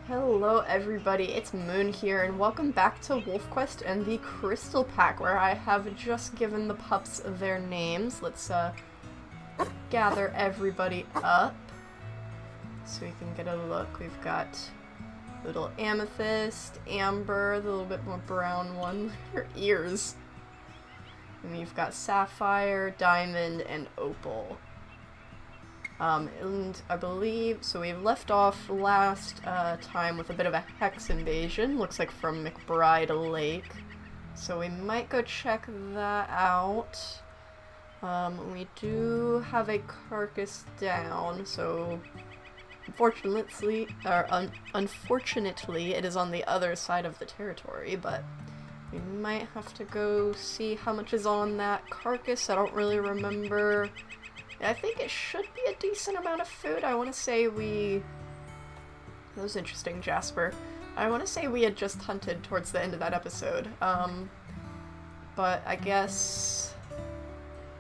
Hello everybody, it's Moon here, and welcome back to WolfQuest and the Crystal Pack, where I have just given the pups their names. Let's gather everybody up so we can get a look. We've got little Amethyst, Amber, the little bit more brown one, her ears. And you've got Sapphire, Diamond, and Opal. And I believe, so we left off last time with a bit of a hex invasion, looks like from McBride Lake. So we might go check that out. We do have a carcass down, so unfortunately it is on the other side of the territory, but we might have to go see how much is on that carcass. I don't really remember. I think it should be a decent amount of food. I want to say that was interesting, Jasper. I want to say we had just hunted towards the end of that episode. But I guess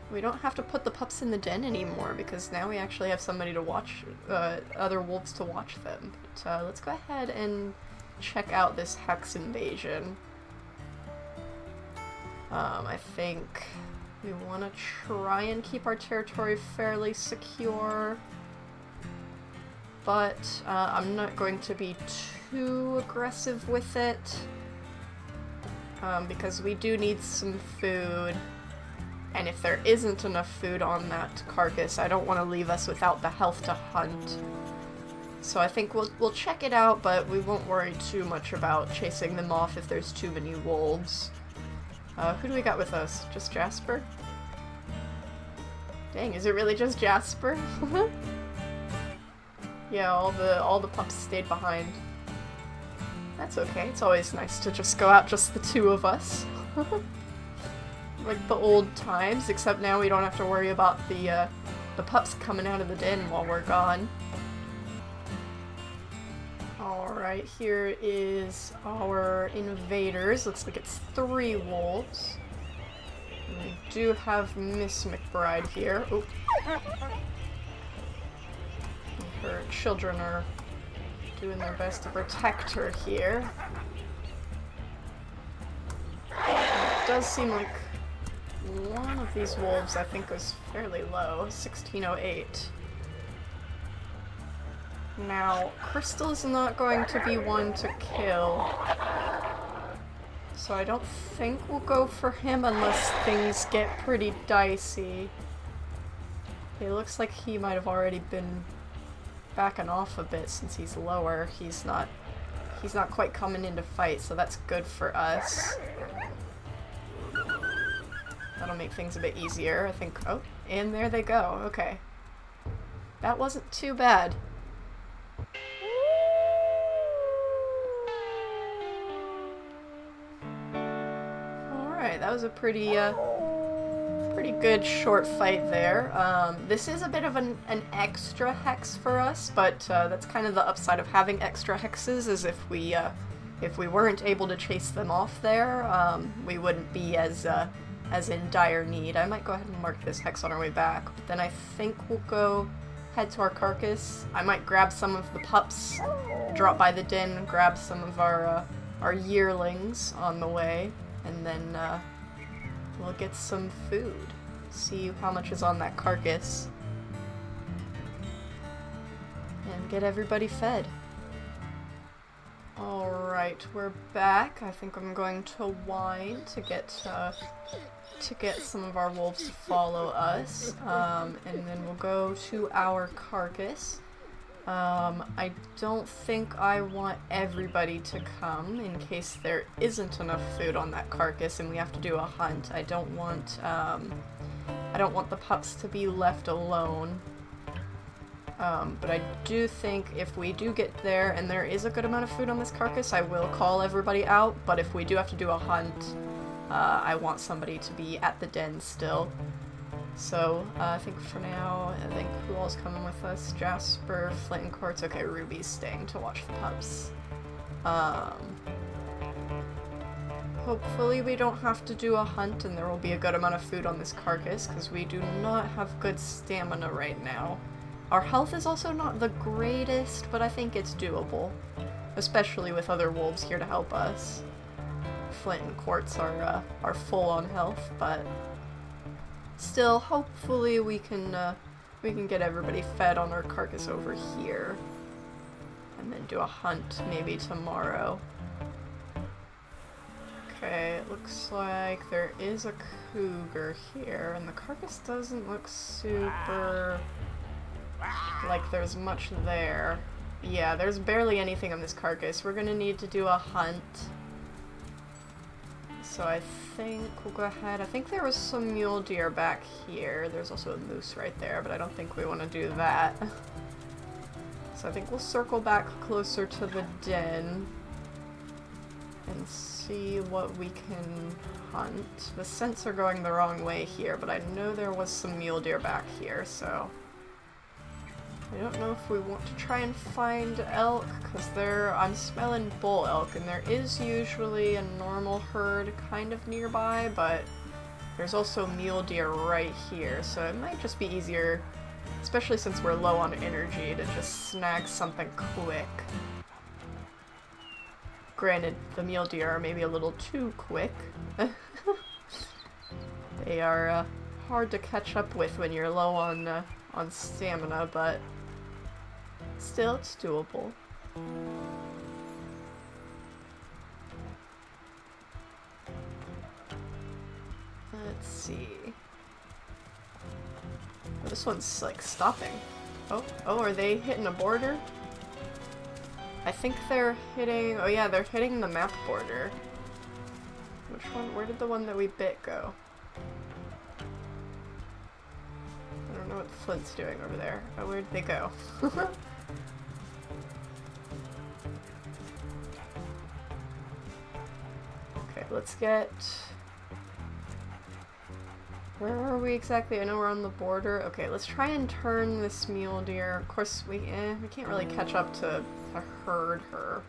we don't have to put the pups in the den anymore because now we actually have somebody to watch, other wolves to watch them. But let's go ahead and check out this hex invasion. I think we want to try and keep our territory fairly secure, but I'm not going to be too aggressive with it, because we do need some food, and if there isn't enough food on that carcass, I don't want to leave us without the health to hunt. So I think we'll check it out, but we won't worry too much about chasing them off if there's too many wolves. Who do we got with us? Just Jasper? Dang, is it really just Jasper? Yeah, all the pups stayed behind. That's okay. It's always nice to just go out just the two of us. Like the old times, except now we don't have to worry about the pups coming out of the den while we're gone. Alright, here is our invaders. Looks like it's 3 wolves. And we do have Miss McBride here. Oh. Her children are doing their best to protect her here. It does seem like one of these wolves, I think, was fairly low, 1608. Now, Crystal's not going to be one to kill, so I don't think we'll go for him unless things get pretty dicey. It looks like he might have already been backing off a bit since he's lower. He's not quite coming in to fight, so that's good for us. That'll make things a bit easier, I think. Oh, and there they go. Okay. That wasn't too bad. Alright, that was a pretty good short fight there. This is a bit of an extra hex for us, but that's kind of the upside of having extra hexes, is if we weren't able to chase them off there, we wouldn't be as in dire need. I might go ahead and mark this hex on our way back, but then I think we'll go head to our carcass. I might grab some of the pups, drop by the den, grab some of our yearlings on the way, and then we'll get some food. See how much is on that carcass. And get everybody fed. Alright, we're back. I think I'm going to whine to get some of our wolves to follow us. And then we'll go to our carcass. I don't think I want everybody to come in case there isn't enough food on that carcass and we have to do a hunt. I don't want the pups to be left alone. But I do think if we do get there and there is a good amount of food on this carcass, I will call everybody out. But if we do have to do a hunt, I want somebody to be at the den still. So, I think for now, who all's coming with us? Jasper, Flint and Quartz. Okay, Ruby's staying to watch the pups. Hopefully we don't have to do a hunt and there will be a good amount of food on this carcass, because we do not have good stamina right now. Our health is also not the greatest, but I think it's doable. especially with other wolves here to help us. Flint and Quartz are full on health, but still, hopefully we can get everybody fed on our carcass over here, and then do a hunt maybe tomorrow. Okay, it looks like there is a cougar here, and the carcass doesn't look super like there's much there. Yeah, there's barely anything on this carcass. We're gonna need to do a hunt. So I think we'll go ahead. I think there was some mule deer back here. There's also a moose right there, but I don't think we want to do that. So I think we'll circle back closer to the den and see what we can hunt. The scents are going the wrong way here, but I know there was some mule deer back here, so I don't know if we want to try and find elk, because I'm smelling bull elk, and there is usually a normal herd kind of nearby, but there's also mule deer right here, so it might just be easier, especially since we're low on energy, to just snag something quick. Granted, the mule deer are maybe a little too quick. They are hard to catch up with when you're low on stamina, but still, it's doable. Let's see. Oh, this one's like stopping. Oh, are they hitting a border? I think they're hitting, oh yeah, they're hitting the map border. Which one? Where did the one that we bit go? I don't know what Flint's doing over there. Oh, where did they go? Okay, let's get... Where are we exactly? I know we're on the border. Okay, let's try and turn this mule deer. Of course, we can't really catch up to herd her.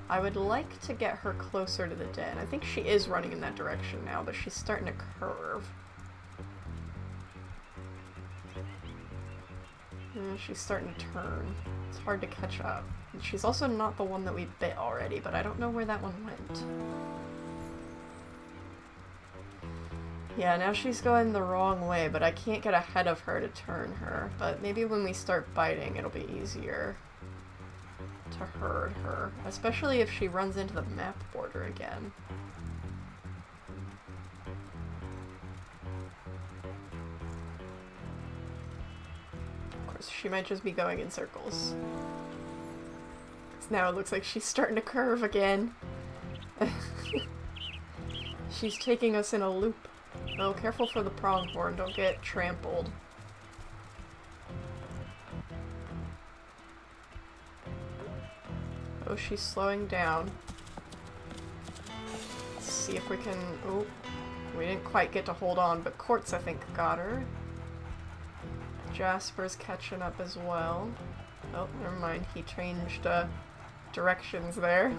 I would like to get her closer to the den. I think she is running in that direction now, but she's starting to curve. She's starting to turn. It's hard to catch up. And she's also not the one that we bit already, but I don't know where that one went. Yeah, now she's going the wrong way, but I can't get ahead of her to turn her. But maybe when we start biting, it'll be easier to herd her. Especially if she runs into the map border again. Of course, she might just be going in circles. 'Cause now it looks like she's starting to curve again. She's taking us in a loop. Oh, careful for the pronghorn, don't get trampled. Oh, she's slowing down. Let's see if we can... Oh, we didn't quite get to hold on, but Quartz, I think, got her. Jasper's catching up as well. Oh, never mind, he changed directions there.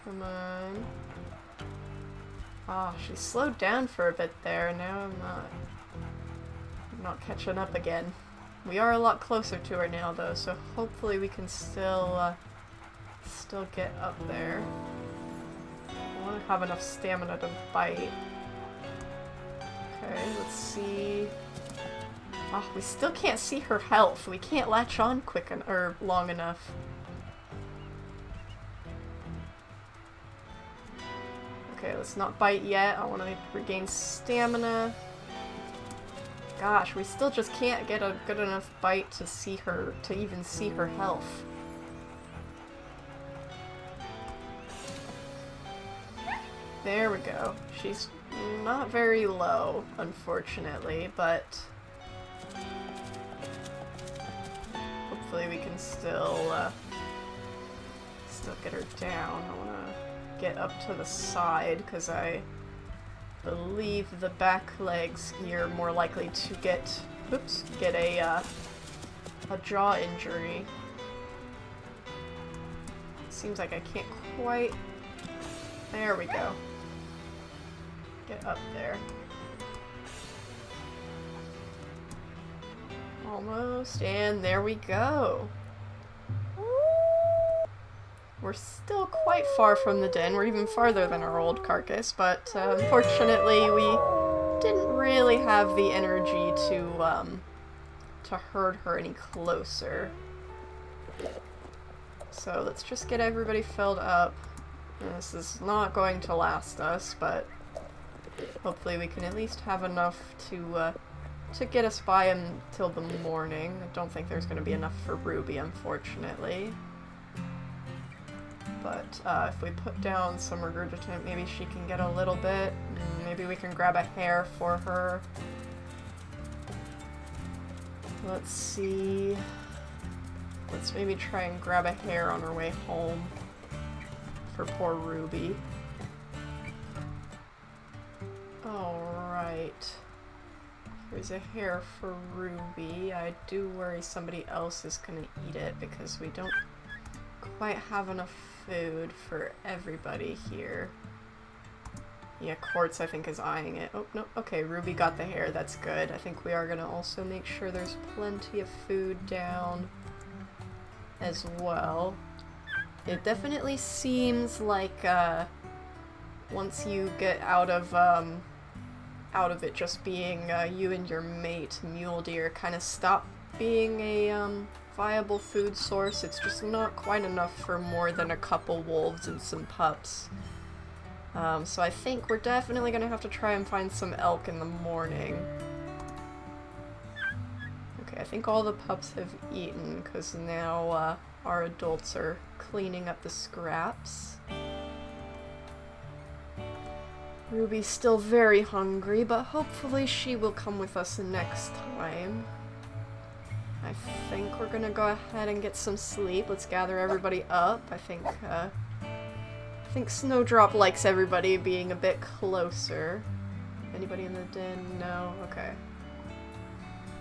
Come on. Ah, she slowed down for a bit there. Now I'm not catching up again. We are a lot closer to her now, though, so hopefully we can still get up there. I want to have enough stamina to bite. Okay, let's see. Oh, we still can't see her health. We can't latch on or long enough. Okay, let's not bite yet. I want to regain stamina. Gosh, we still just can't get a good enough bite to see her, to even see her health. There we go. She's not very low, unfortunately, but hopefully we can still get her down. I want to get up to the side because I believe the back legs here are more likely to get a jaw injury. Seems like I can't quite. There we go. Get up there. Almost, and there we go. We're still quite far from the den. We're even farther than our old carcass, but unfortunately we didn't really have the energy to herd her any closer. So let's just get everybody filled up. This is not going to last us, but hopefully we can at least have enough to get us by until the morning. I don't think there's going to be enough for Ruby, unfortunately. But if we put down some regurgitant, maybe she can get a little bit. Maybe we can grab a hair for her. Let's see. Let's maybe try and grab a hair on our way home for poor Ruby. Alright. Here's a hair for Ruby. I do worry somebody else is gonna eat it because we don't quite have enough food for everybody here. Yeah, Quartz I think is eyeing it. Oh, no, okay, Ruby got the hair, that's good. I think we are gonna also make sure there's plenty of food down as well. It definitely seems like once you get out of it just being you and your mate, mule deer, kind of stop being a viable food source. It's just not quite enough for more than a couple wolves and some pups. So I think we're definitely gonna have to try and find some elk in the morning. Okay, I think all the pups have eaten, because now our adults are cleaning up the scraps. Ruby's still very hungry, but hopefully she will come with us next time. I think we're gonna go ahead and get some sleep. Let's gather everybody up. I think Snowdrop likes everybody being a bit closer. Anybody in the den? No? Okay.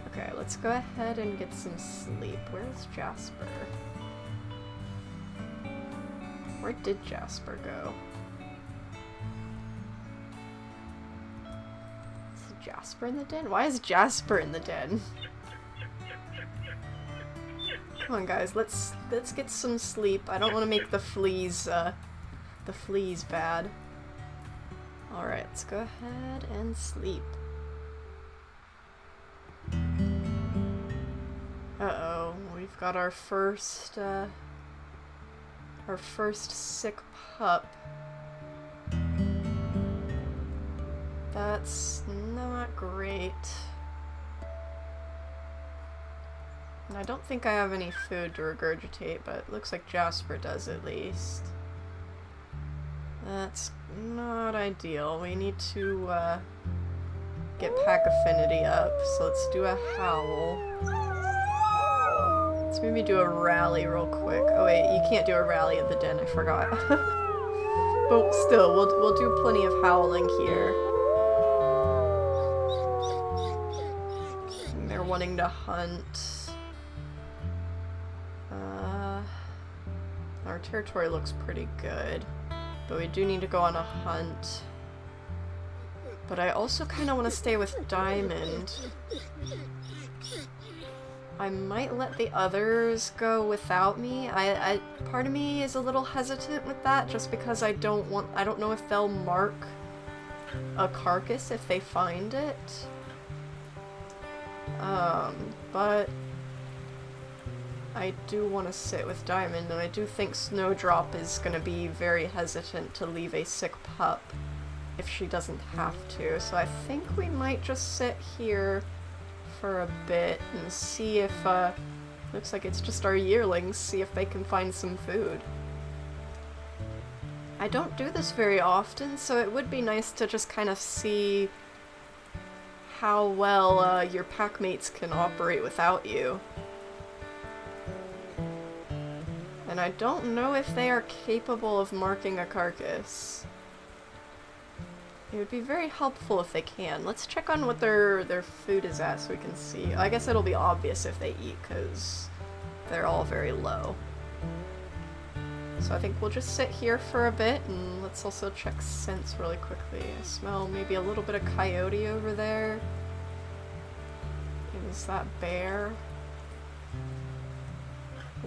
Okay, let's go ahead and get some sleep. Where's Jasper? Where did Jasper go? Is Jasper in the den? Why is Jasper in the den? Come on, guys, let's get some sleep. I don't want to make the fleas bad. Alright, let's go ahead and sleep. Uh-oh, we've got our first sick pup. That's not great. And I don't think I have any food to regurgitate, but it looks like Jasper does at least. That's not ideal. We need to get pack affinity up, so let's do a howl. Let's maybe do a rally real quick. Oh wait, you can't do a rally at the den, I forgot. But still, we'll do plenty of howling here. And they're wanting to hunt. Our territory looks pretty good. But we do need to go on a hunt. But I also kind of want to stay with Diamond. I might let the others go without me. Part of me is a little hesitant with that, just because I don't know if they'll mark a carcass if they find it. But I do want to sit with Diamond, and I do think Snowdrop is going to be very hesitant to leave a sick pup if she doesn't have to. So I think we might just sit here for a bit and see if, looks like it's just our yearlings, see if they can find some food. I don't do this very often, so it would be nice to just kind of see how well your pack mates can operate without you. And I don't know if they are capable of marking a carcass. It would be very helpful if they can. Let's check on what their food is at so we can see. I guess it'll be obvious if they eat, because they're all very low. So I think we'll just sit here for a bit, and let's also check scents really quickly. I smell maybe a little bit of coyote over there. Is that bear?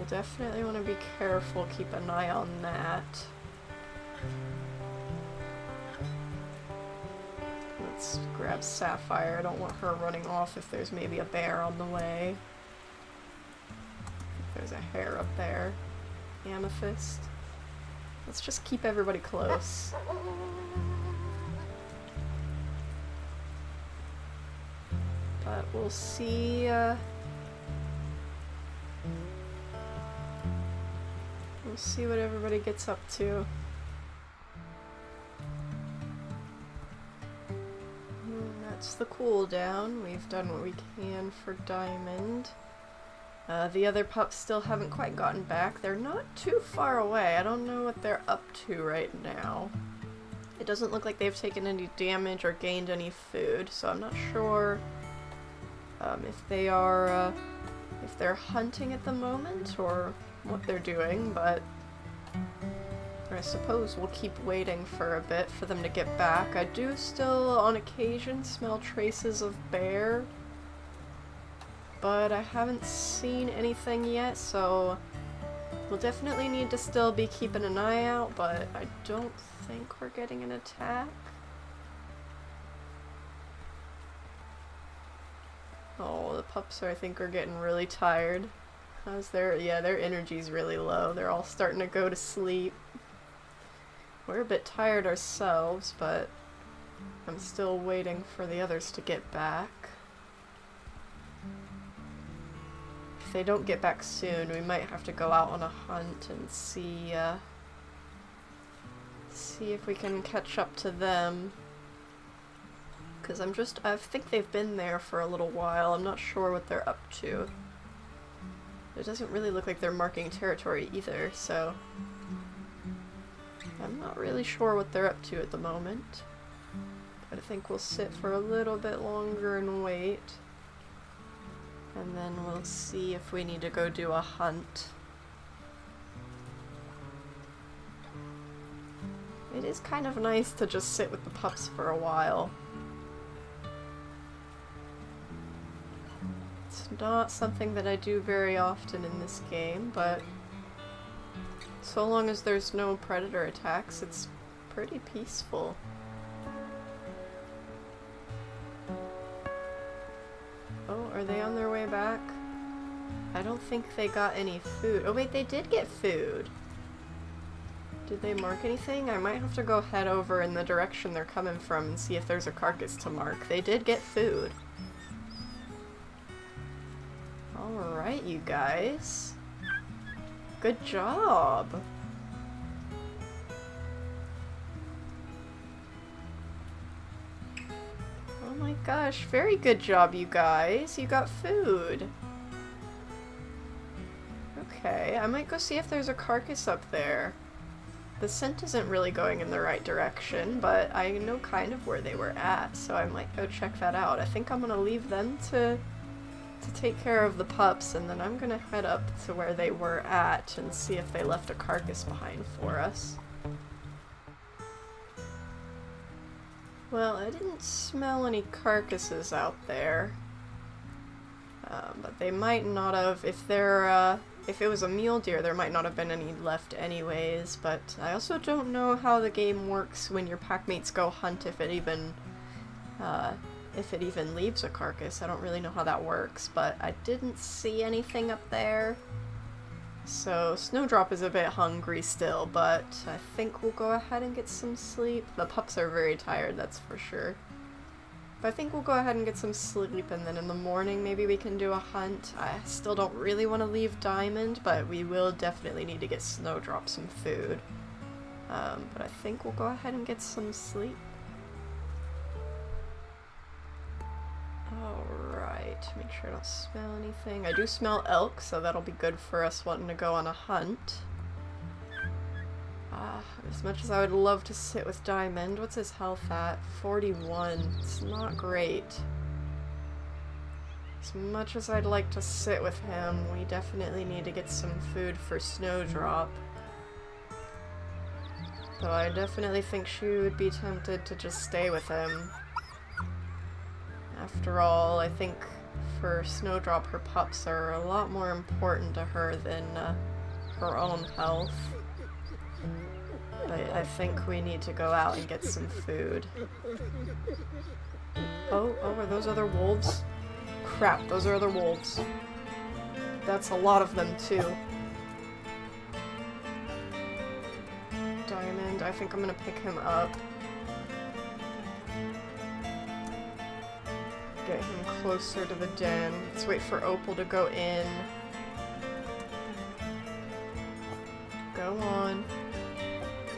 We'll definitely want to be careful, keep an eye on that. Let's grab Sapphire. I don't want her running off if there's maybe a bear on the way. There's a hare up there. Amethyst. Let's just keep everybody close. But we'll see, we'll see what everybody gets up to. That's the cooldown. We've done what we can for Diamond. The other pups still haven't quite gotten back. They're not too far away. I don't know what they're up to right now. It doesn't look like they've taken any damage or gained any food, so I'm not sure if they are, if they're hunting at the moment or what they're doing, but I suppose we'll keep waiting for a bit for them to get back. I do still, on occasion, smell traces of bear, but I haven't seen anything yet, so we'll definitely need to still be keeping an eye out, but I don't think we're getting an attack. Oh, the pups I think are getting really tired. How's their, yeah, their energy's really low. They're all starting to go to sleep. We're a bit tired ourselves, but I'm still waiting for the others to get back. If they don't get back soon, we might have to go out on a hunt and see if we can catch up to them. Because I think they've been there for a little while. I'm not sure what they're up to. It doesn't really look like they're marking territory either, so I'm not really sure what they're up to at the moment. But I think we'll sit for a little bit longer and wait. And then we'll see if we need to go do a hunt. It is kind of nice to just sit with the pups for a while. It's not something that I do very often in this game, but so long as there's no predator attacks, it's pretty peaceful. Oh, are they on their way back? I don't think they got any food. Oh wait, they did get food! Did they mark anything? I might have to go head over in the direction they're coming from and see if there's a carcass to mark. They did get food. Alright, you guys. Good job! Oh my gosh, very good job, you guys. You got food. Okay, I might go see if there's a carcass up there. The scent isn't really going in the right direction, but I know kind of where they were at, so I might go check that out. I think I'm gonna leave them to take care of the pups, and then I'm gonna head up to where they were at and see if they left a carcass behind for us. Well, I didn't smell any carcasses out there, but they might not have. If it was a mule deer, there might not have been any left anyways, but I also don't know how the game works when your packmates go hunt, if it even leaves a carcass. I don't really know how that works, but I didn't see anything up there. So Snowdrop is a bit hungry still, but I think we'll go ahead and get some sleep. The pups are very tired, that's for sure. But I think we'll go ahead and get some sleep, and then in the morning maybe we can do a hunt. I still don't really want to leave Diamond, but we will definitely need to get Snowdrop some food. But I think we'll go ahead and get some sleep. Alright, make sure I don't smell anything. I do smell elk, so that'll be good for us wanting to go on a hunt. As much as I would love to sit with Diamond, what's his health at? 41. It's not great. As much as I'd like to sit with him, we definitely need to get some food for Snowdrop. Though I definitely think she would be tempted to just stay with him. After all, I think for Snowdrop, her pups are a lot more important to her than her own health. But I think we need to go out and get some food. Oh, are those other wolves? Crap, those are other wolves. That's a lot of them, too. Diamond, I think I'm gonna pick him up. Get him closer to the den. Let's wait for Opal to go in. Go on.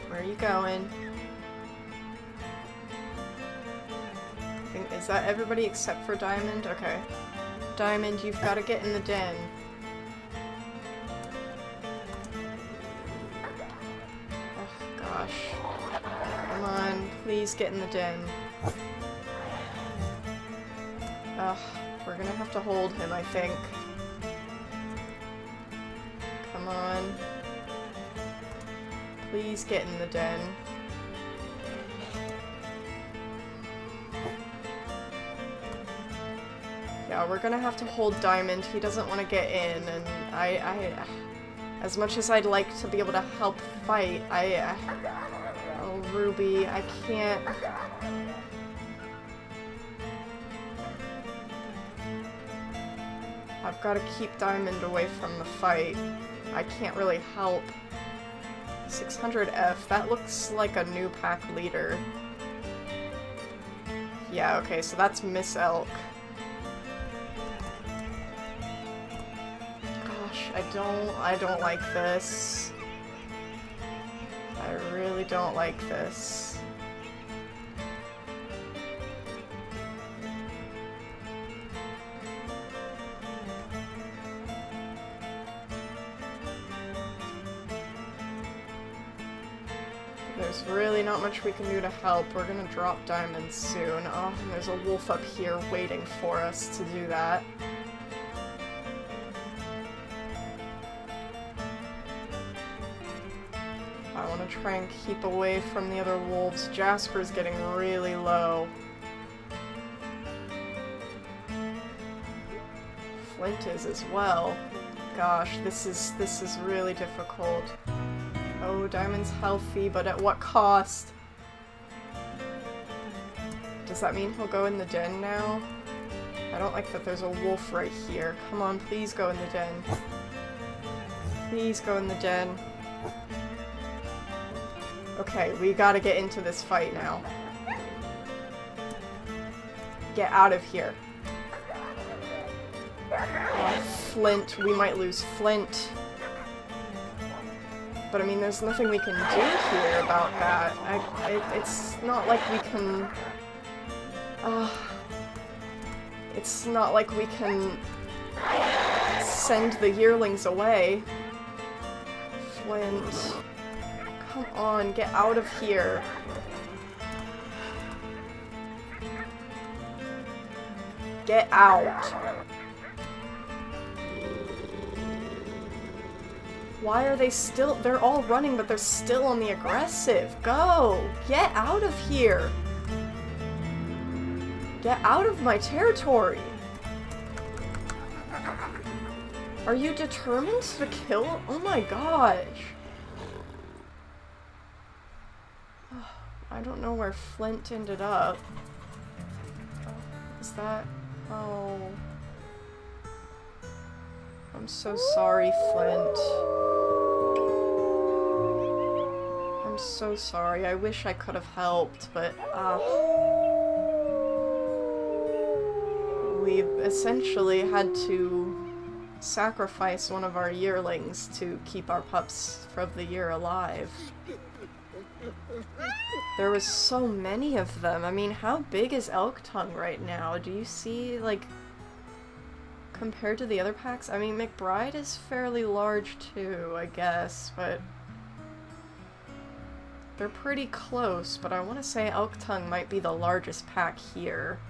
Where are you going? Is that everybody except for Diamond? Okay. Diamond, you've got to get in the den. Oh, gosh. Come on, please get in the den. Ugh, we're gonna have to hold him, I think. Come on. Please get in the den. Yeah, we're gonna have to hold Diamond. He doesn't want to get in, and as much as I'd like to be able to help fight, oh, Ruby, I can't. I've got to keep Diamond away from the fight. I can't really help. 600F, that looks like a new pack leader. Yeah, okay, so that's Miss Elk. Gosh, I don't like this. I really don't like this. There's really not much we can do to help. We're gonna drop Diamond soon. Oh, and there's a wolf up here waiting for us to do that. I want to try and keep away from the other wolves. Jasper's getting really low. Flint is as well. Gosh, this is really difficult. Oh, Diamond's healthy, but at what cost? Does that mean he'll go in the den now? I don't like that there's a wolf right here. Come on, please go in the den. Please go in the den. Okay, we gotta get into this fight now. Get out of here. Oh, Flint. We might lose Flint. But I mean, there's nothing we can do here about that. It's not like we can... it's not like we can send the yearlings away. Flint. Come on, get out of here. Get out. Why are they still- they're all running, but they're still on the aggressive. Go! Get out of here! Get out of my territory! Are you determined to kill? Oh my gosh! I don't know where Flint ended up. Is that- oh... I'm so sorry, Flint. I'm so sorry. I wish I could have helped, but, we essentially had to sacrifice one of our yearlings to keep our pups of the year alive. There was so many of them. I mean, how big is Elk Tongue right now? Do you see, like, compared to the other packs? I mean, McBride is fairly large too, I guess, but they're pretty close, but I want to say Elk Tongue might be the largest pack here.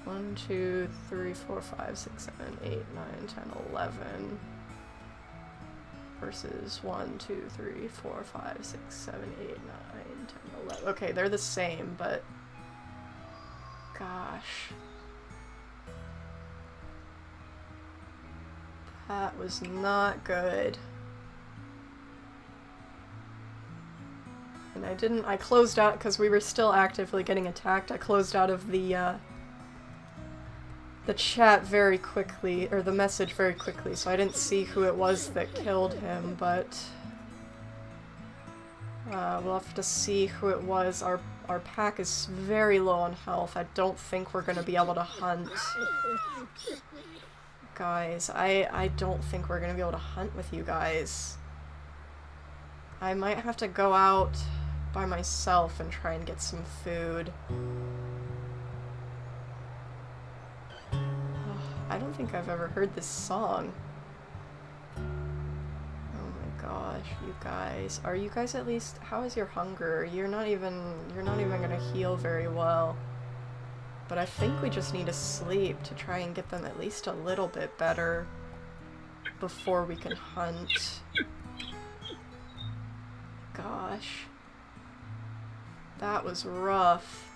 1, 2, 3, 4, 5, 6, 7, 8, 9, 10, 11 versus 1, 2, 3, 4, 5, 6, 7, 8, 9, 10, 11. Okay, they're the same, but gosh. That was not good. And I closed out, because we were still actively getting attacked, I closed out of the chat very quickly, or the message very quickly, so I didn't see who it was that killed him, but we'll have to see who it was. Our pack is very low on health. I don't think we're gonna be able to hunt. Guys, I don't think we're gonna be able to hunt with you guys. I might have to go out by myself and try and get some food. I don't think I've ever heard this song. Oh my gosh, you guys. Are you guys at least, how is your hunger? You're not even gonna heal very well. But I think we just need to sleep to try and get them at least a little bit better before we can hunt. Gosh. That was rough.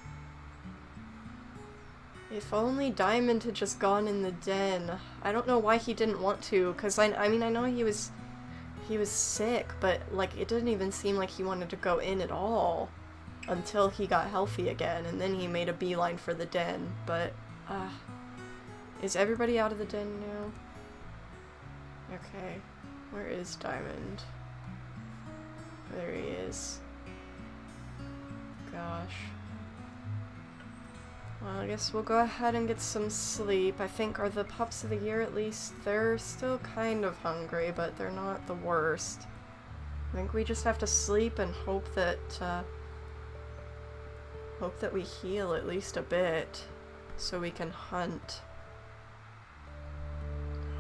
If only Diamond had just gone in the den. I don't know why he didn't want to, because I mean, I know he was sick, but like it didn't even seem like he wanted to go in at all until he got healthy again, and then he made a beeline for the den. But is everybody out of the den now? Okay, where is Diamond? There he is. Gosh. Well, I guess we'll go ahead and get some sleep. I think, are the pups of the year at least? They're still kind of hungry, but they're not the worst. I think we just have to sleep and hope that we heal at least a bit so we can hunt.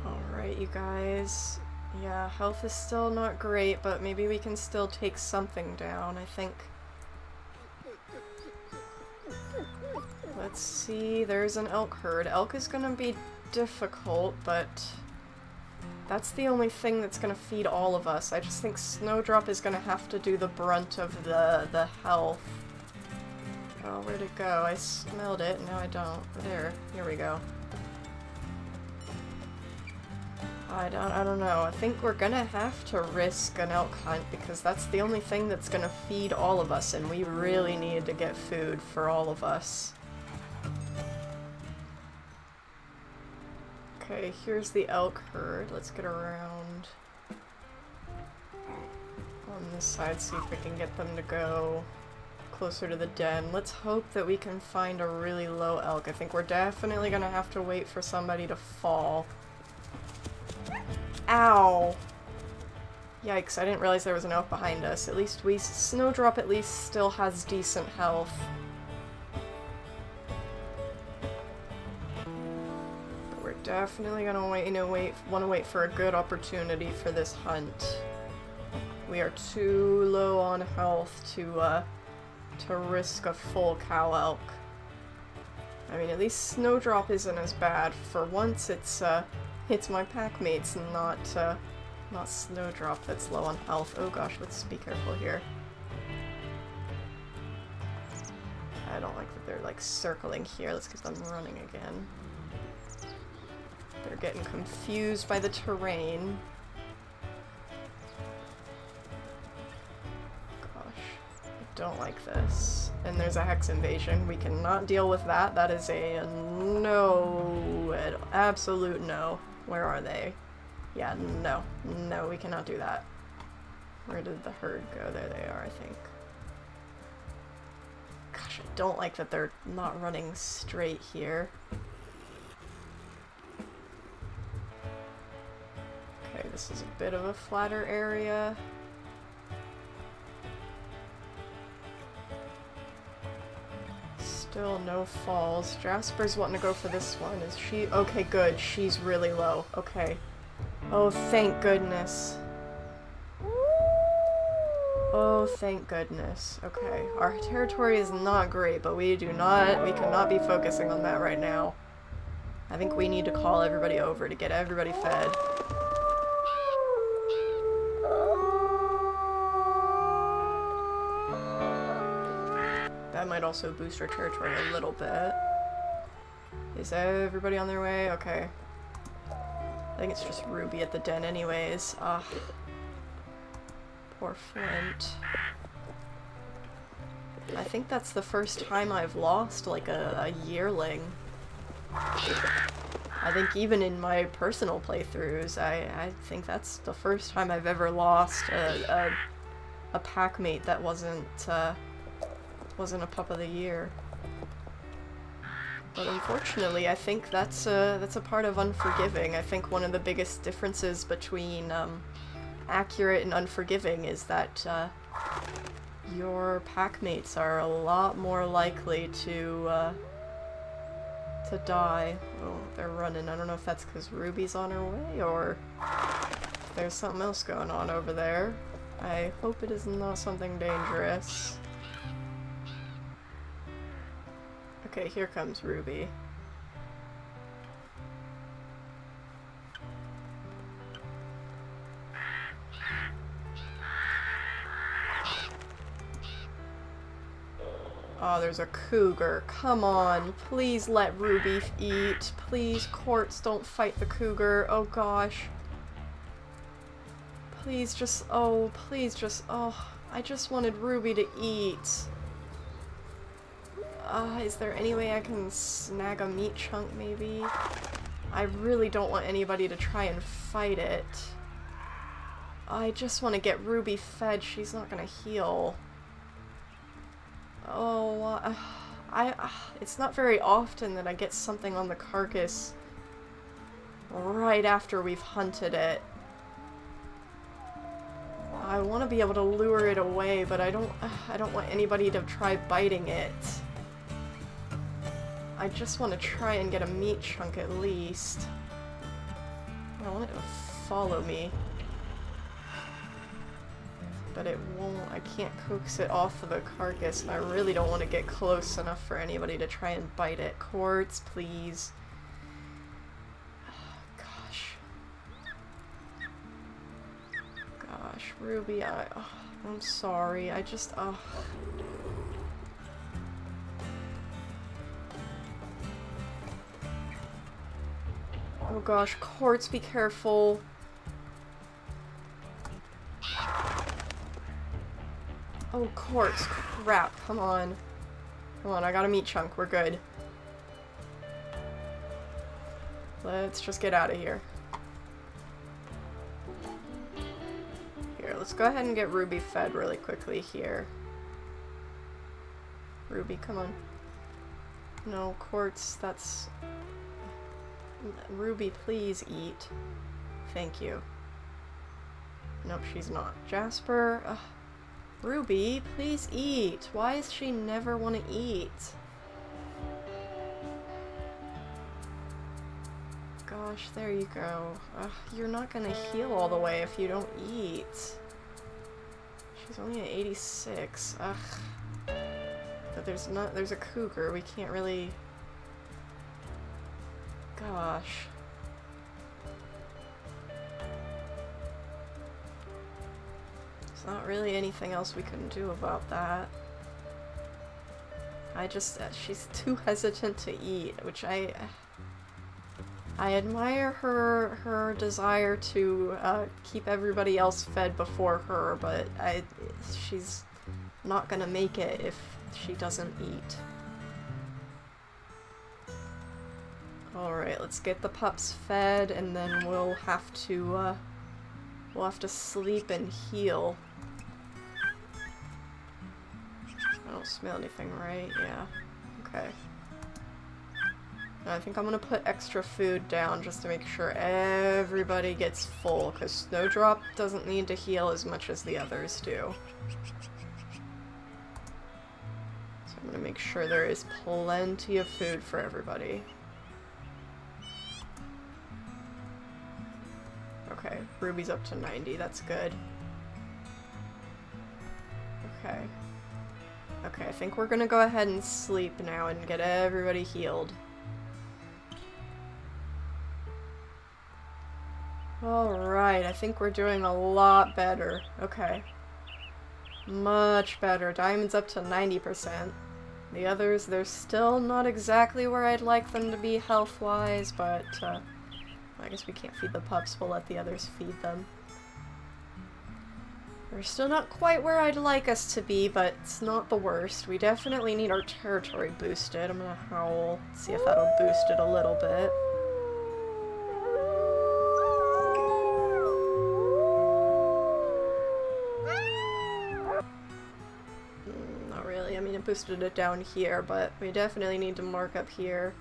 Alright, you guys. Yeah, health is still not great, but maybe we can still take something down, I think. Let's see, there's an elk herd. Elk is gonna be difficult, but that's the only thing that's gonna feed all of us. I just think Snowdrop is gonna have to do the brunt of the health. Oh, where'd it go? I smelled it, now I don't. There, here we go. I don't know. I think we're gonna have to risk an elk hunt because that's the only thing that's gonna feed all of us, and we really need to get food for all of us. Okay, here's the elk herd. Let's get around on this side, see if we can get them to go closer to the den. Let's hope that we can find a really low elk. I think we're definitely gonna have to wait for somebody to fall. Ow! Yikes, I didn't realize there was an elk behind us. At least Snowdrop at least still has decent health. But we're definitely gonna want to wait for a good opportunity for this hunt. We are too low on health to risk a full cow elk. I mean, at least Snowdrop isn't as bad. For once, it's my pack mates, not Snowdrop that's low on health. Oh gosh, let's be careful here. I don't like that they're like circling here. Let's get them running again. They're getting confused by the terrain. Don't like this. And there's a hex invasion. We cannot deal with that. That is a no, absolute no. Where are they? Yeah, no. No, we cannot do that. Where did the herd go? There they are, I think. Gosh, I don't like that they're not running straight here. Okay, this is a bit of a flatter area. Still no falls. Jasper's wanting to go for this one. Is she? Okay, good. She's really low. Okay. Oh, thank goodness. Oh, thank goodness. Okay. Our territory is not great, but we cannot be focusing on that right now. I think we need to call everybody over to get everybody fed. That might also boost our territory a little bit. Is everybody on their way? Okay. I think it's just Ruby at the den anyways. Ugh. Poor Flint. I think that's the first time I've lost, like, a yearling. I think even in my personal playthroughs, I think that's the first time I've ever lost a packmate that wasn't a pup of the year. But unfortunately, I think that's a part of Unforgiving. I think one of the biggest differences between Accurate and Unforgiving is that your packmates are a lot more likely to die. Oh, they're running. I don't know if that's because Ruby's on her way or if there's something else going on over there. I hope it is not something dangerous. Okay, here comes Ruby. Oh, there's a cougar. Come on, please let Ruby eat. Please, Quartz, don't fight the cougar. Oh gosh. Please just, oh, I just wanted Ruby to eat. Is there any way I can snag a meat chunk, maybe? I really don't want anybody to try and fight it. I just want to get Ruby fed. She's not gonna heal. Oh, it's not very often that I get something on the carcass right after we've hunted it. I want to be able to lure it away, but I don't want anybody to try biting it. I just want to try and get a meat chunk at least. I want it to follow me. But it won't. I can't coax it off of the carcass, and I really don't want to get close enough for anybody to try and bite it. Quartz, please. Oh, gosh. Gosh, Ruby, I'm sorry. I just, oh. Oh gosh, Quartz, be careful. Oh, Quartz, crap, come on. Come on, I got a meat chunk, we're good. Let's just get out of here. Here, let's go ahead and get Ruby fed really quickly here. Ruby, come on. No, Quartz, that's... Ruby, please eat. Thank you. Nope, she's not. Jasper, Ruby, please eat. Why does she never want to eat? Gosh, there you go. You're not gonna heal all the way if you don't eat. She's only at 86. Ugh. But there's a cougar. We can't really... Gosh. There's not really anything else we can do about that. She's too hesitant to eat, which I admire her desire to keep everybody else fed before her, but she's not gonna make it if she doesn't eat. Alright, let's get the pups fed, and then we'll have to sleep and heal. I don't smell anything, right? Yeah. Okay. I think I'm gonna put extra food down just to make sure everybody gets full, because Snowdrop doesn't need to heal as much as the others do. So I'm gonna make sure there is plenty of food for everybody. Okay, Ruby's up to 90, that's good. Okay. Okay, I think we're gonna go ahead and sleep now and get everybody healed. Alright, I think we're doing a lot better. Okay. Much better. Diamond's up to 90%. The others, they're still not exactly where I'd like them to be health-wise, but I guess we can't feed the pups, we'll let the others feed them. We're still not quite where I'd like us to be, but it's not the worst. We definitely need our territory boosted. I'm gonna howl, see if that'll boost it a little bit. Not really. I mean, it boosted it down here, but we definitely need to mark up here.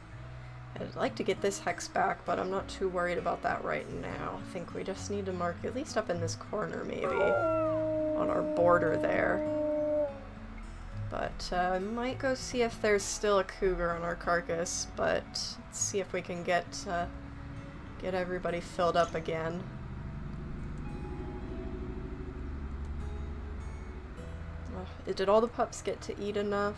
I'd like to get this hex back, but I'm not too worried about that right now. I think we just need to mark at least up in this corner, maybe, on our border there. But I might go see if there's still a cougar on our carcass, but let's see if we can get everybody filled up again. Did all the pups get to eat enough?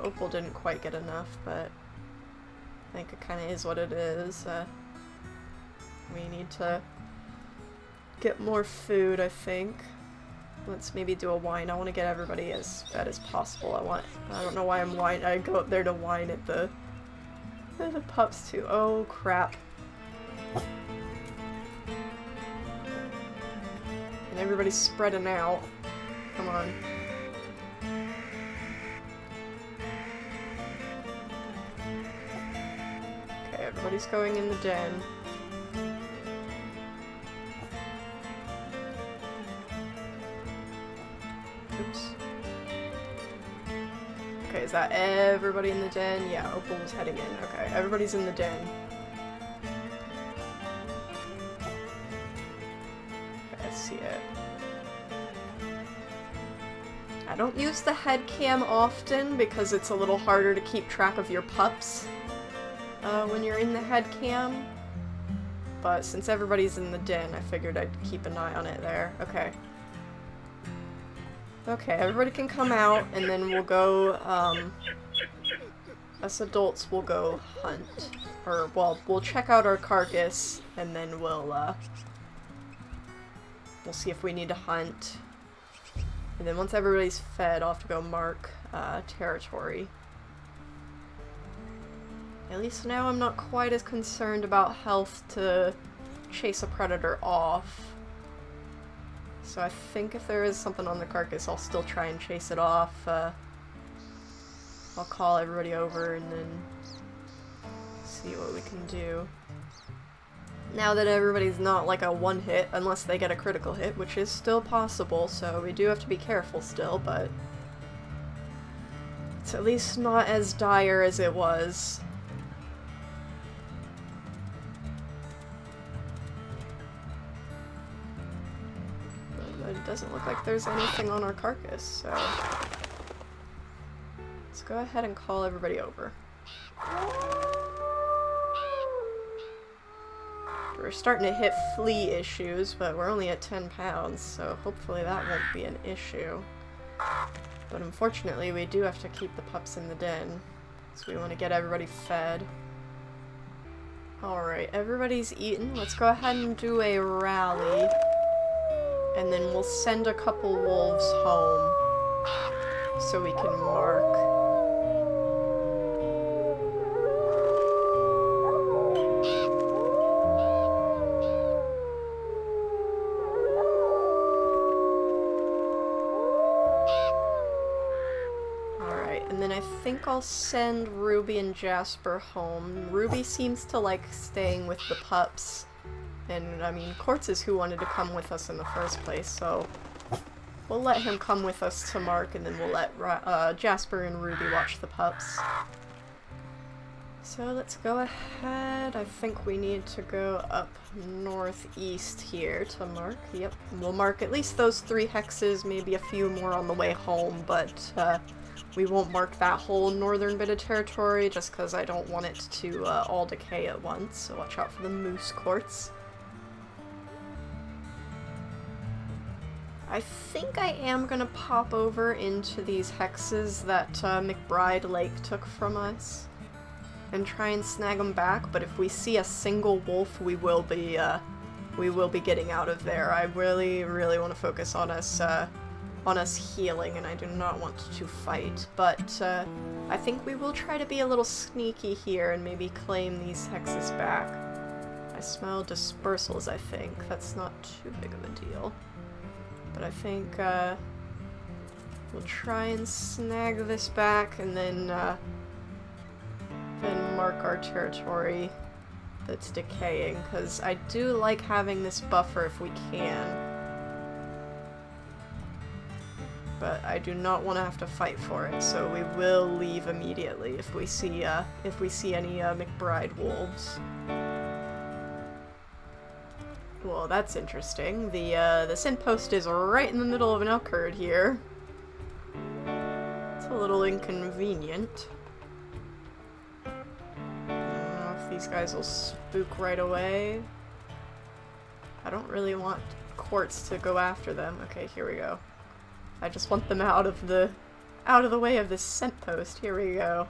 Opal didn't quite get enough, but I think it kind of is what it is. We need to get more food, I think. Let's maybe do a whine. I want to get everybody as fed as possible. I don't know why I'm whining. I go up there to whine at the pups too. Oh crap. And everybody's spreading out. Come on. Everybody's going in the den. Oops. Okay, is that everybody in the den? Yeah, Opal was heading in. Okay, everybody's in the den. Okay, I see it. I don't use the head cam often because it's a little harder to keep track of your pups when you're in the head cam, but since everybody's in the den, I figured I'd keep an eye on it there. Okay. Okay, everybody can come out, and then we'll go, us adults will go hunt. Or, well, we'll check out our carcass, and then we'll see if we need to hunt. And then once everybody's fed, I'll have to go mark, territory. At least now I'm not quite as concerned about health to chase a predator off. So I think if there is something on the carcass, I'll still try and chase it off. I'll call everybody over and then see what we can do. Now that everybody's not like a one hit, unless they get a critical hit, which is still possible, so we do have to be careful still, but it's at least not as dire as it was. It doesn't look like there's anything on our carcass, so let's go ahead and call everybody over. We're starting to hit flea issues, but we're only at 10 pounds, so hopefully that won't be an issue. But unfortunately, we do have to keep the pups in the den, so we want to get everybody fed. Alright, everybody's eaten. Let's go ahead and do a rally. And then we'll send a couple wolves home so we can mark. Alright, and then I think I'll send Ruby and Jasper home. Ruby seems to like staying with the pups. And, I mean, Quartz is who wanted to come with us in the first place, so we'll let him come with us to Mark, and then we'll let Jasper and Ruby watch the pups. So let's go ahead. I think we need to go up northeast here to Mark. Yep, we'll mark at least those 3 hexes, maybe a few more on the way home, but we won't mark that whole northern bit of territory just because I don't want it to all decay at once, so watch out for the moose quartz. I think I am gonna pop over into these hexes that McBride Lake took from us and try and snag them back, but if we see a single wolf, we will be getting out of there. I really want to focus on us healing, and I do not want to fight, but I think we will try to be a little sneaky here and maybe claim these hexes back. I smell dispersals, I think. That's not too big of a deal. But I think we'll try and snag this back and then mark our territory that's decaying, because I do like having this buffer if we can. But I do not want to have to fight for it, so we will leave immediately if we see any McBride wolves. Well, that's interesting. The scent post is right in the middle of an elk herd here. It's a little inconvenient. I don't know if these guys will spook right away. I don't really want Quartz to go after them. Okay, here we go. I just want them out of the way of this scent post. Here we go.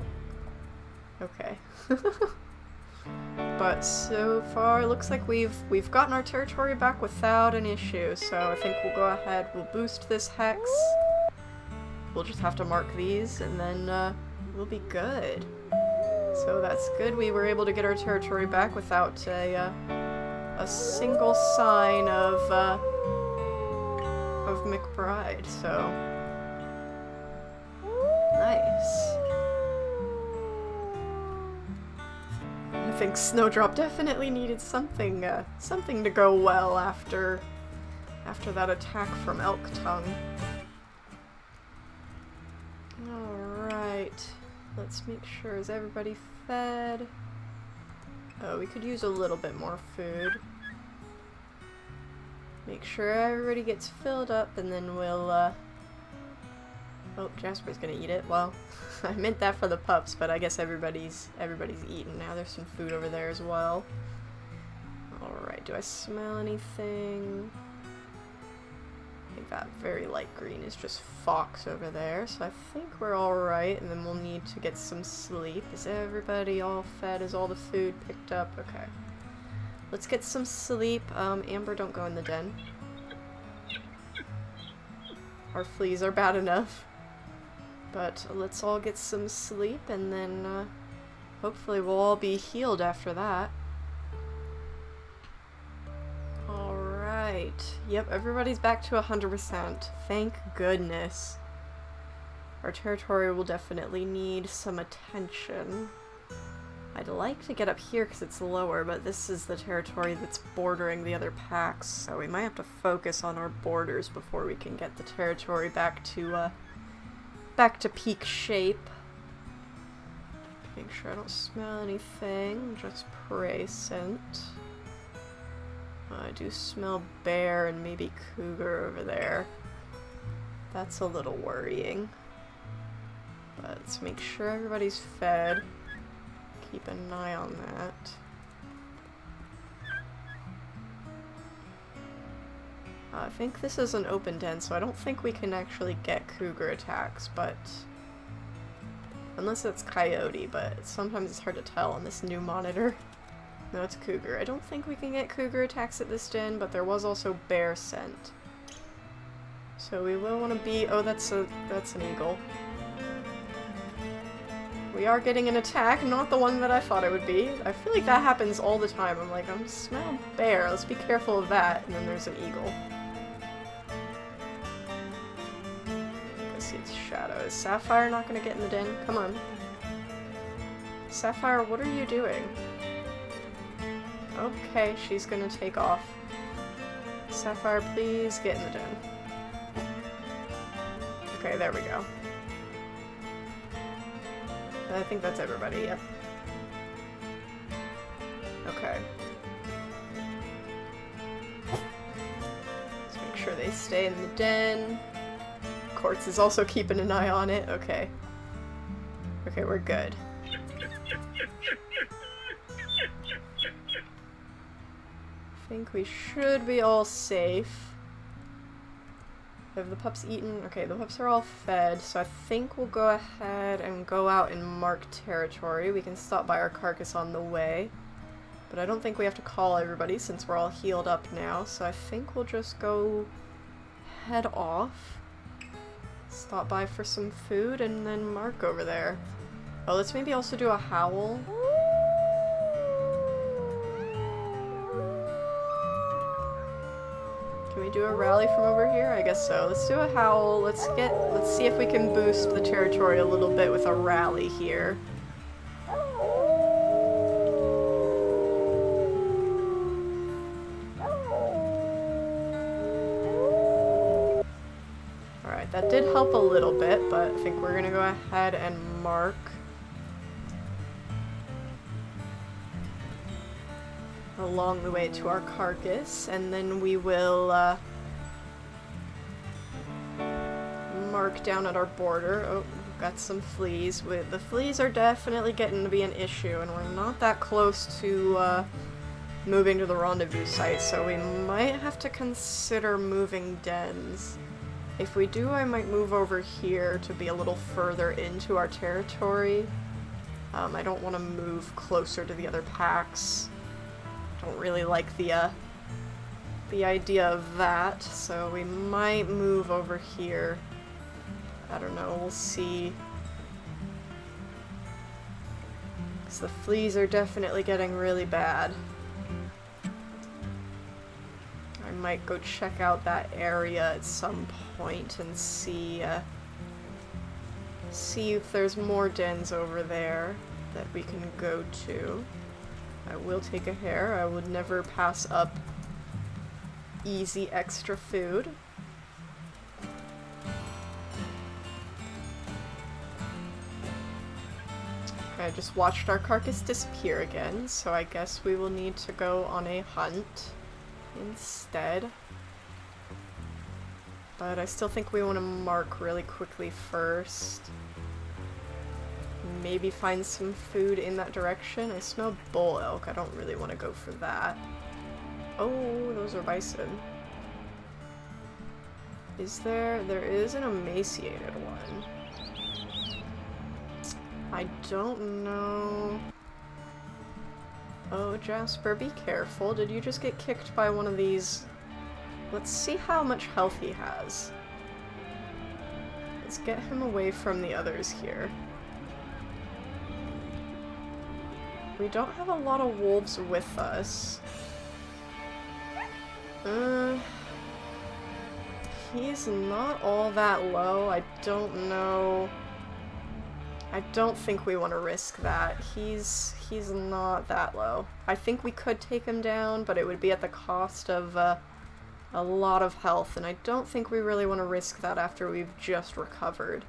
Okay. But so far, looks like we've gotten our territory back without an issue. So I think we'll go ahead. We'll boost this hex. We'll just have to mark these, and then we'll be good. So that's good. We were able to get our territory back without a single sign of McBride, so nice. I think Snowdrop definitely needed something to go well after that attack from Elk Tongue. Alright, let's make sure, is everybody fed? Oh, we could use a little bit more food. Make sure everybody gets filled up, and then we'll, oh, Jasper's gonna eat it. Well, I meant that for the pups, but I guess everybody's eaten now. There's some food over there as well. Alright, do I smell anything? I think that very light green is just fox over there, so I think we're alright, and then we'll need to get some sleep. Is everybody all fed? Is all the food picked up? Okay. Let's get some sleep. Amber, don't go in the den. Our fleas are bad enough. But let's all get some sleep, and then hopefully we'll all be healed after that. Alright. Yep, everybody's back to 100%. Thank goodness. Our territory will definitely need some attention. I'd like to get up here because it's lower, but this is the territory that's bordering the other packs, so we might have to focus on our borders before we can get the territory back to peak shape. Make sure I don't smell anything, just prey scent. I do smell bear and maybe cougar over there. That's a little worrying. But let's make sure everybody's fed. Keep an eye on that. I think this is an open den, so I don't think we can actually get cougar attacks, but unless it's coyote, but sometimes it's hard to tell on this new monitor. No, it's cougar. I don't think we can get cougar attacks at this den, but there was also bear scent. So we will want to be... oh, that's an eagle. We are getting an attack, not the one that I thought it would be. I feel like that happens all the time. I'm like, I'm smelling bear, let's be careful of that. And then there's an eagle. I see its shadow. Is Sapphire not gonna get in the den? Come on. Sapphire, what are you doing? Okay, she's gonna take off. Sapphire, please get in the den. Okay, there we go. I think that's everybody, yep. Okay. Let's make sure they stay in the den. Quartz is also keeping an eye on it. Okay. Okay, we're good. I think we should be all safe. Have the pups eaten? Okay, the pups are all fed, so I think we'll go ahead and go out and mark territory. We can stop by our carcass on the way, but I don't think we have to call everybody since we're all healed up now, so I think we'll just go head off, stop by for some food, and then mark over there. Oh, let's maybe also do a howl. do a rally from over here? I guess so. Let's do a howl. Let's see if we can boost the territory a little bit with a rally here. Alright, that did help a little bit, but I think we're gonna go ahead and mark along the way to our carcass, and then we will mark down at our border. Oh, we've got some fleas. The fleas are definitely getting to be an issue, and we're not that close to moving to the rendezvous site, so we might have to consider moving dens. If we do, I might move over here to be a little further into our territory. I don't want to move closer to the other packs. Don't really like the idea of that, so we might move over here. I don't know, we'll see. Because the fleas are definitely getting really bad. I might go check out that area at some point and see if there's more dens over there that we can go to. I will take a hare. I would never pass up easy extra food. I just watched our carcass disappear again, so I guess we will need to go on a hunt instead. But I still think we want to mark really quickly first. Maybe find some food in that direction. I smell bull elk. I don't really want to go for that. Oh, those are bison. Is there? There is an emaciated one. I don't know. Oh, Jasper, be careful. Did you just get kicked by one of these? Let's see how much health he has. Let's get him away from the others here. We don't have a lot of wolves with us. He's not all that low. I don't know. I don't think we want to risk that. He's not that low. I think we could take him down, but it would be at the cost of a lot of health, and I don't think we really want to risk that after we've just recovered.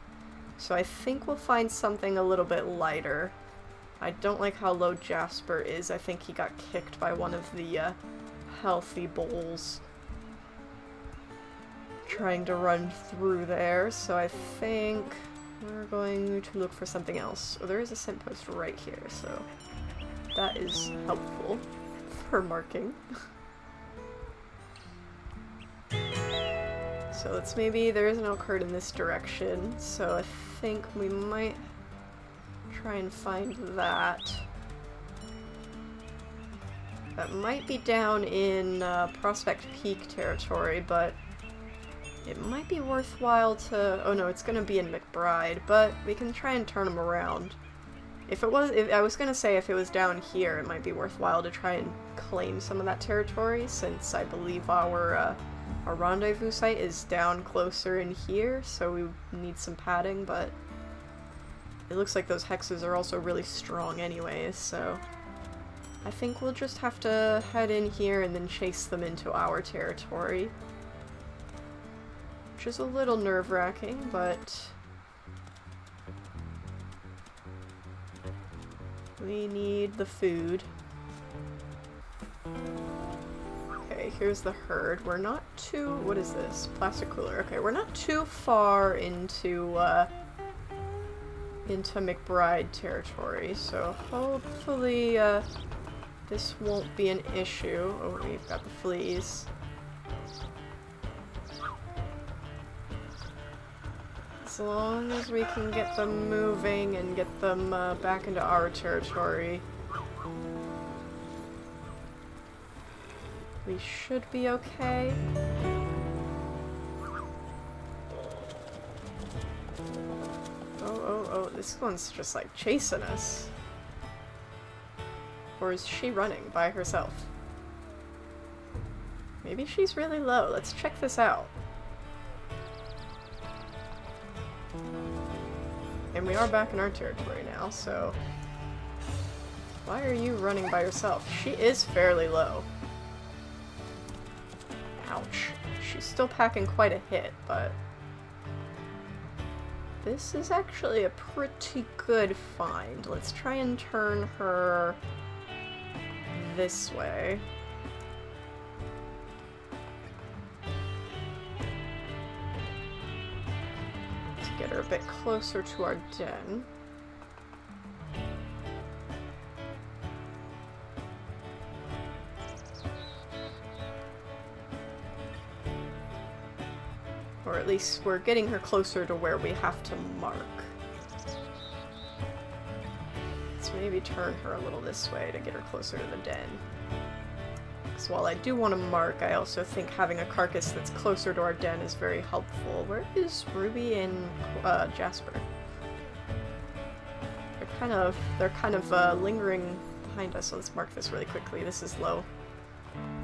So I think we'll find something a little bit lighter. I don't like how low Jasper is. I think he got kicked by one of the healthy bulls trying to run through there, so I think we're going to look for something else. Oh, there is a scent post right here, so that is helpful for marking. So let's maybe, there is an elk herd in this direction, so I think we might try and find that. That might be down in Prospect Peak territory, but it might be worthwhile to... Oh no, it's gonna be in McBride, but we can try and turn them around. I was gonna say if it was down here, it might be worthwhile to try and claim some of that territory, since I believe our rendezvous site is down closer in here, so we need some padding, but it looks like those hexes are also really strong anyways, so I think we'll just have to head in here and then chase them into our territory. Which is a little nerve-wracking, but we need the food. Okay, here's the herd. We're not too... What is this? Plastic cooler. Okay, we're not too far into McBride territory, so hopefully this won't be an issue. Oh, we've got the fleas. As long as we can get them moving and get them back into our territory, we should be okay. Oh, this one's just like chasing us. Or is she running by herself? Maybe she's really low. Let's check this out. And we are back in our territory now, so... Why are you running by yourself? She is fairly low. Ouch. She's still packing quite a hit, but... This is actually a pretty good find. Let's try and turn her this way. To get her a bit closer to our den. Or at least we're getting her closer to where we have to mark. Let's maybe turn her a little this way to get her closer to the den. Because while I do want to mark, I also think having a carcass that's closer to our den is very helpful. Where is Ruby and Jasper? They're kind of lingering behind us, so let's mark this really quickly. This is low.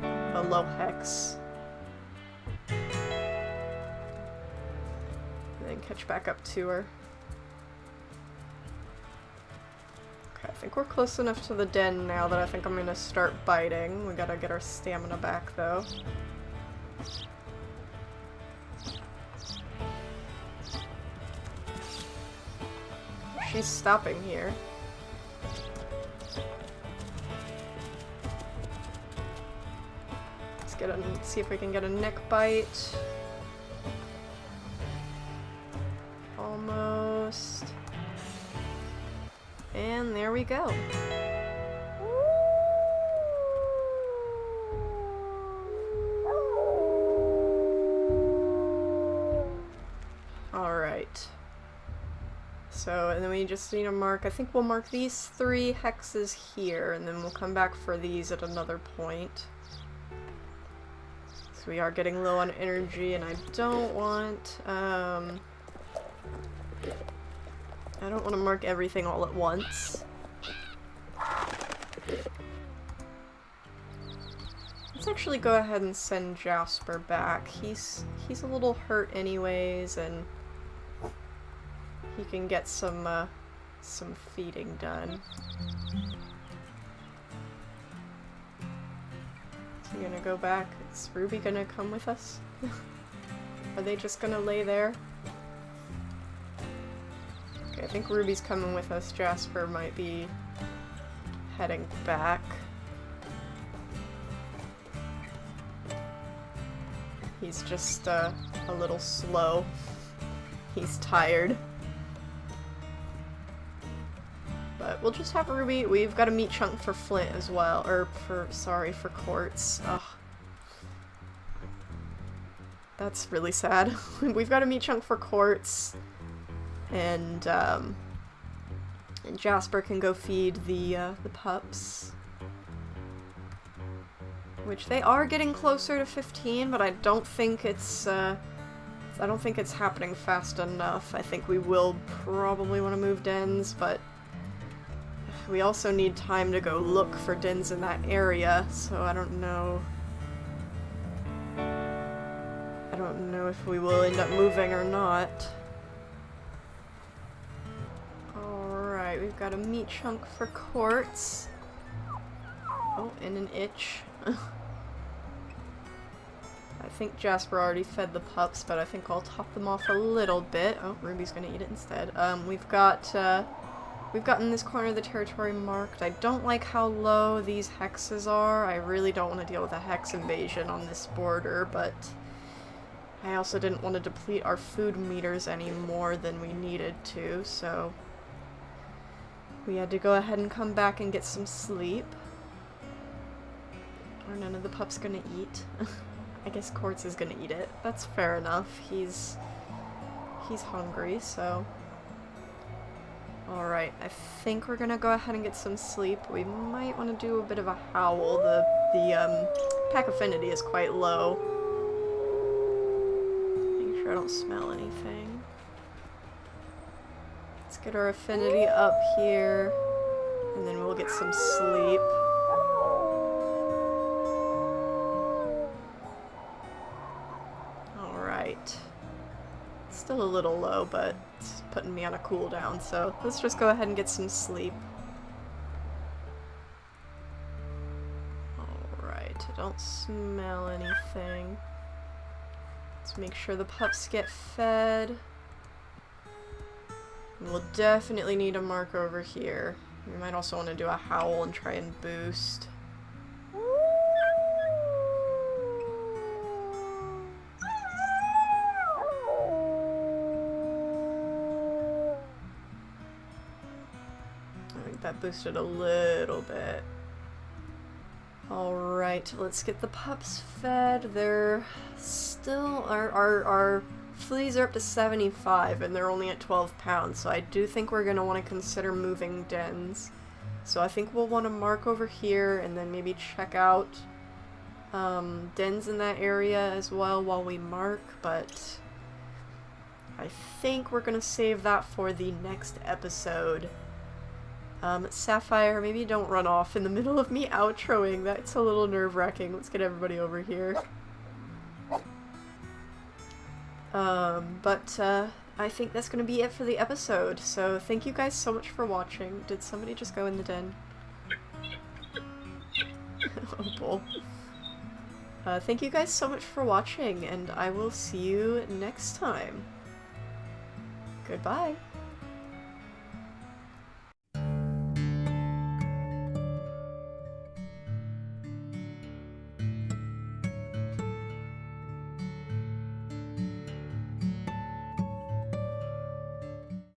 A low hex. Catch back up to her. Okay, I think we're close enough to the den now that I think I'm gonna start biting. We gotta get our stamina back though. She's stopping here. Let's see if we can get a neck bite. Almost. And there we go. Alright. So, and then we just need to mark, I think we'll mark these 3 hexes here, and then we'll come back for these at another point. So we are getting low on energy, and I don't want, I don't want to mark everything all at once. Let's actually go ahead and send Jasper back. He's a little hurt anyways, and he can get some feeding done. Is he gonna go back? Is Ruby gonna come with us? Are they just gonna lay there? I think Ruby's coming with us. Jasper might be heading back. He's just a little slow. He's tired. But we'll just have Ruby. We've got a meat chunk for Flint as well. Or for Quartz. Ugh. That's really sad. We've got a meat chunk for Quartz. And Jasper can go feed the pups. Which they are getting closer to 15, but I don't think it's happening fast enough. I think we will probably want to move dens, but we also need time to go look for dens in that area, so I don't know. I don't know if we will end up moving or not. Alright, we've got a meat chunk for Quartz. Oh, and an itch. I think Jasper already fed the pups, but I think I'll top them off a little bit. Oh, Ruby's gonna eat it instead. We've gotten this corner of the territory marked. I don't like how low these hexes are. I really don't want to deal with a hex invasion on this border, but I also didn't want to deplete our food meters any more than we needed to, so we had to go ahead and come back and get some sleep. Are none of the pups gonna eat? I guess Quartz is gonna eat it. That's fair enough. He's hungry, so... Alright, I think we're gonna go ahead and get some sleep. We might want to do a bit of a howl. The pack affinity is quite low. Make sure I don't smell anything. Let's get our affinity up here, and then we'll get some sleep. Alright. Still a little low, but it's putting me on a cooldown, so let's just go ahead and get some sleep. Alright, I don't smell anything. Let's make sure the pups get fed. And we'll definitely need a mark over here. We might also want to do a howl and try and boost. I think that boosted a little bit. Alright, let's get the pups fed. They're still... Our fleas are up to 75 and they're only at 12 pounds, so I do think we're going to want to consider moving dens. So I think we'll want to mark over here and then maybe check out dens in that area as well while we mark, but I think we're going to save that for the next episode. Sapphire, maybe don't run off in the middle of me outroing. That's a little nerve-wracking. Let's get everybody over here. I think that's going to be it for the episode. So thank you guys so much for watching. Did somebody just go in the den? Oh, bull. Thank you guys so much for watching, and I will see you next time. Goodbye.